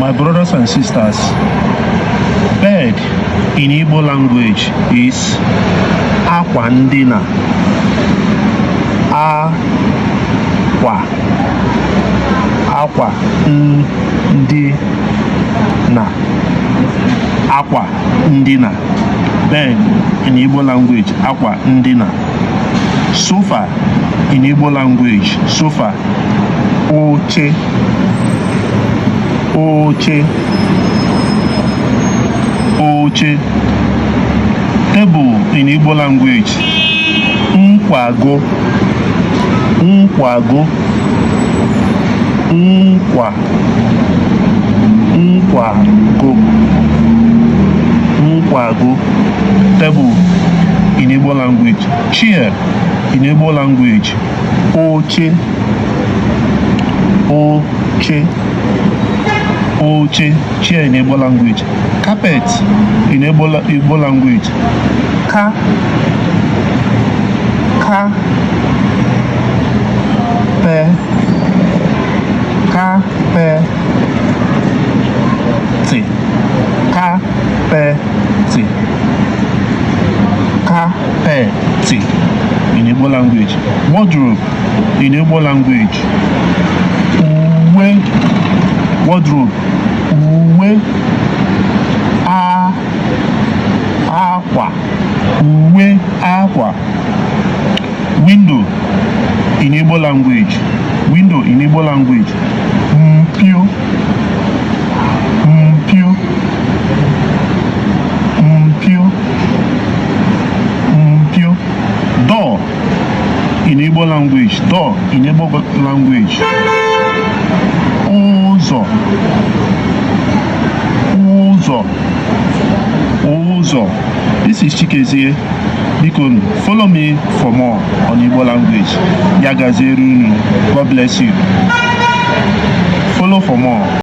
My brothers and sisters, bed in Igbo language is Akwandina. Akwa ndina. Akwa ndina. Bed in Igbo language, Akwa ndina. Sofa in Igbo language, sofa, Oche. Oche. Oche. Table in Igbo language, Nkwago. Nkwago. Nkwago. Nkwago. Table in Igbo language. Chair in Igbo language, Oche. Oche. Oche. Chair in Igbo language. Carpet in Igbo language, carpet in Igbo language. Wardrobe in Igbo language, uwe. Wardrobe, uwe. Akwa, uwe akwa. Window in Igbo language, window in Igbo language, mpio. Mpio. Mpio. Mpio. Door in Igbo language, door in Igbo language, ụzọ. Ụzọ. Ụzọ. This is Chikezie. Biko, follow me for more on Igbo language. Ya gaziere unu. God bless you. Follow for more.